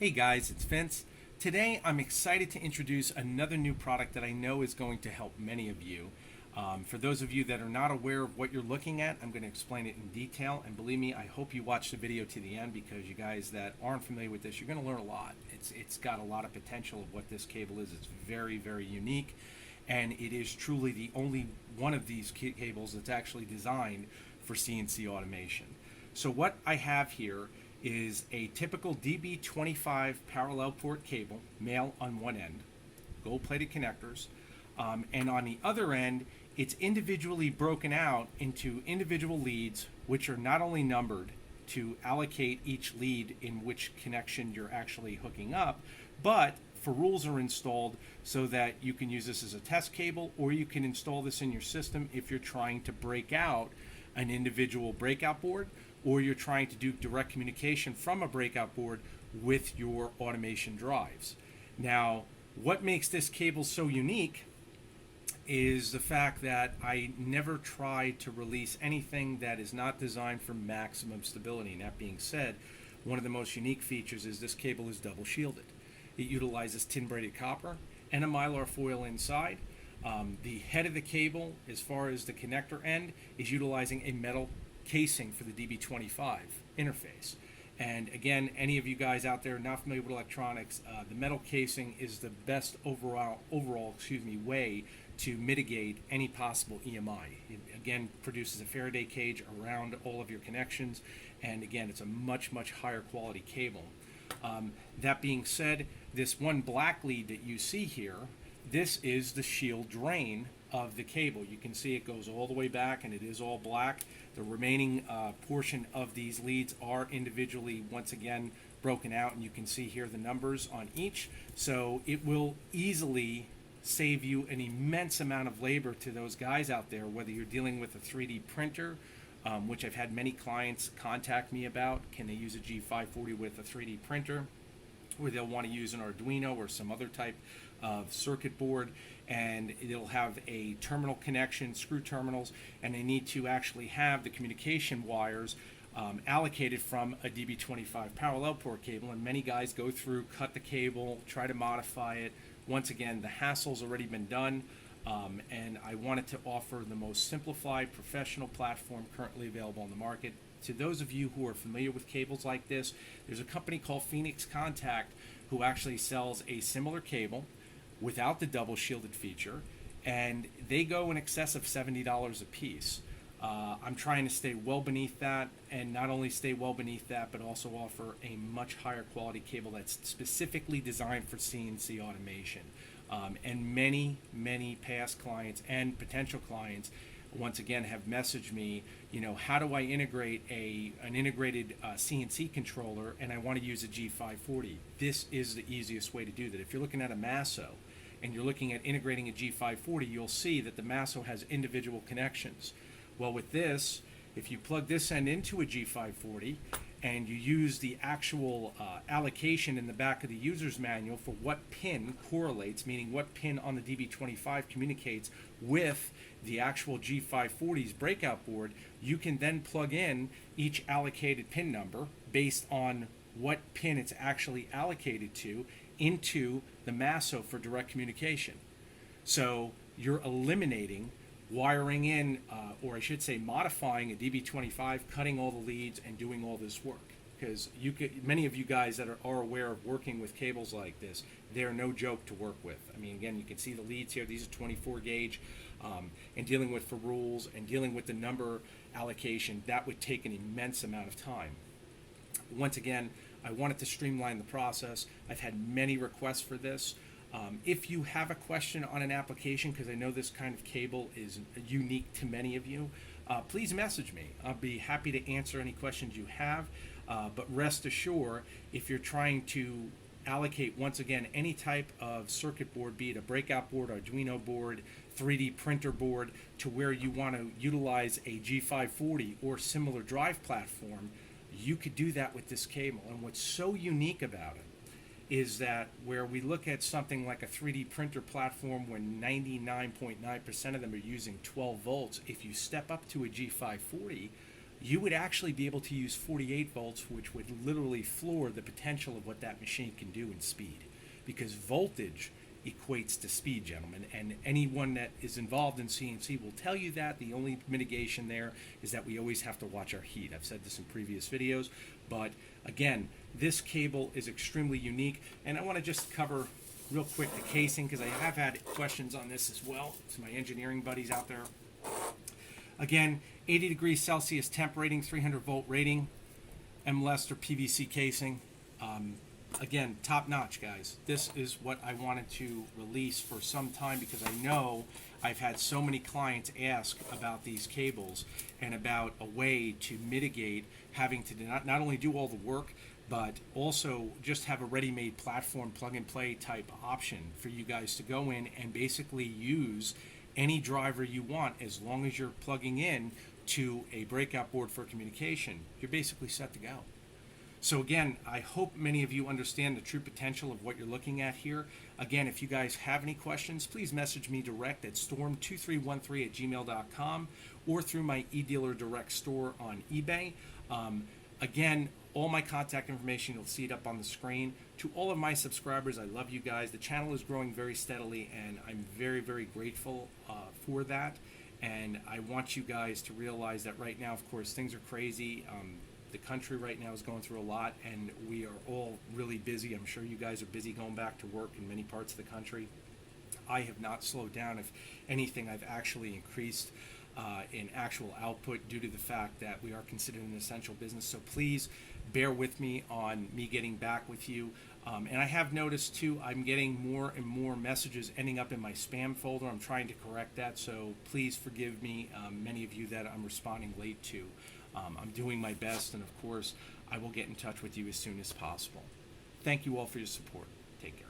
Hey guys, it's Vince. Today I'm excited to introduce another new product that I know is going to help many of you. For those of you that are not aware of what you're looking at, I'm going to explain it in detail. And believe me, I hope you watch the video to the end because you guys that aren't familiar with this, you're going to learn a lot. It's got a lot of potential of what this cable is. It's very, very unique. And it is truly the only one of these cables that's actually designed for CNC automation. So what I have here is a typical DB25 parallel port cable, male on one end, gold-plated connectors, and on the other end, it's individually broken out into individual leads, which are not only numbered to allocate each lead in which connection you're actually hooking up, but for rules are installed so that you can use this as a test cable, or you can install this in your system if you're trying to break out an individual breakout board, or you're trying to do direct communication from a breakout board with your automation drives. Now, what makes this cable so unique is the fact that I never try to release anything that is not designed for maximum stability. And that being said, one of the most unique features is this cable is double shielded. It utilizes tin braided copper and a mylar foil inside. The head of the cable, as far as the connector end, is utilizing a metal casing for the DB25 interface. And again, any of you guys out there not familiar with electronics, the metal casing is the best overall way to mitigate any possible EMI. It again produces a Faraday cage around all of your connections, and again, it's a much higher quality cable. That being said, this one black lead that you see here, this is the shield drain of the cable. You can see it goes all the way back and it is all black. The remaining portion of these leads are individually once again broken out, and you can see here the numbers on each. So it will easily save you an immense amount of labor to those guys out there, whether you're dealing with a 3D printer, which I've had many clients contact me about. Can they use a G540 with a 3D printer? Or they'll want to use an Arduino or some other type of circuit board, and it'll have a terminal connection, screw terminals, and they need to actually have the communication wires allocated from a DB25 parallel port cable. And many guys go through, cut the cable, try to modify it. Once again, the hassle's already been done, and I wanted to offer the most simplified professional platform currently available on the market. To those of you who are familiar with cables like this, there's a company called Phoenix Contact who actually sells a similar cable without the double shielded feature, and they go in excess of $70 a piece. I'm trying to stay well beneath that, and not only stay well beneath that, but also offer a much higher quality cable that's specifically designed for CNC automation. And many past clients and potential clients once again have messaged me, how do I integrate an integrated CNC controller, and I want to use a G540. This is the easiest way to do that. If you're looking at a Masso and you're looking at integrating a G540, you'll see that the Masso has individual connections. Well, with this, if you plug this end into a G540 and you use the actual allocation in the back of the user's manual for what pin correlates, meaning what pin on the DB25 communicates with the actual G540's breakout board, you can then plug in each allocated pin number based on what pin it's actually allocated to into the Masso for direct communication. So you're eliminating wiring in, or I should say modifying a DB25, cutting all the leads and doing all this work. Because many of you guys that are aware of working with cables like this, they're no joke to work with. I mean, again, you can see the leads here. These are 24 gauge, and dealing with for rules and dealing with the number allocation, that would take an immense amount of time. Once again, I wanted to streamline the process. I've had many requests for this. If you have a question on an application, because I know this kind of cable is unique to many of you, please message me. I'll be happy to answer any questions you have. But rest assured, if you're trying to allocate, once again, any type of circuit board, be it a breakout board, Arduino board, 3D printer board, to where you want to utilize a G540 or similar drive platform, you could do that with this cable. And what's so unique about it is that where we look at something like a 3D printer platform when 99.9% of them are using 12 volts, if you step up to a G540, you would actually be able to use 48 volts, which would literally floor the potential of what that machine can do in speed. Because voltage equates to speed, gentlemen, and anyone that is involved in CNC will tell you that. The only mitigation there is that we always have to watch our heat. I've said this in previous videos, but again, this cable is extremely unique, and I want to just cover real quick the casing, because I have had questions on this as well to my engineering buddies out there. Again, 80 degrees Celsius temp rating, 300 volt rating, M-Lester PVC casing. Again, top notch, guys. This is what I wanted to release for some time, because I know I've had so many clients ask about these cables and about a way to mitigate having to not only do all the work, but also just have a ready-made platform plug-and-play type option for you guys to go in and basically use any driver you want. As long as you're plugging in to a breakout board for communication, you're basically set to go. So again, I hope many of you understand the true potential of what you're looking at here. Again, if you guys have any questions, please message me direct at storm2313@gmail.com or through my eDealer Direct store on eBay. Again, all my contact information, you'll see it up on the screen. To all of my subscribers, I love you guys. The channel is growing very steadily, and I'm very, very grateful for that. And I want you guys to realize that right now, of course, things are crazy. The country right now is going through a lot, and we are all really busy. I'm sure you guys are busy going back to work in many parts of the country. I have not slowed down. If anything, I've actually increased in actual output due to the fact that we are considered an essential business. So please bear with me on me getting back with you. And I have noticed too, I'm getting more and more messages ending up in my spam folder. I'm trying to correct that, so please forgive me, many of you that I'm responding late to. I'm doing my best, and of course, I will get in touch with you as soon as possible. Thank you all for your support. Take care.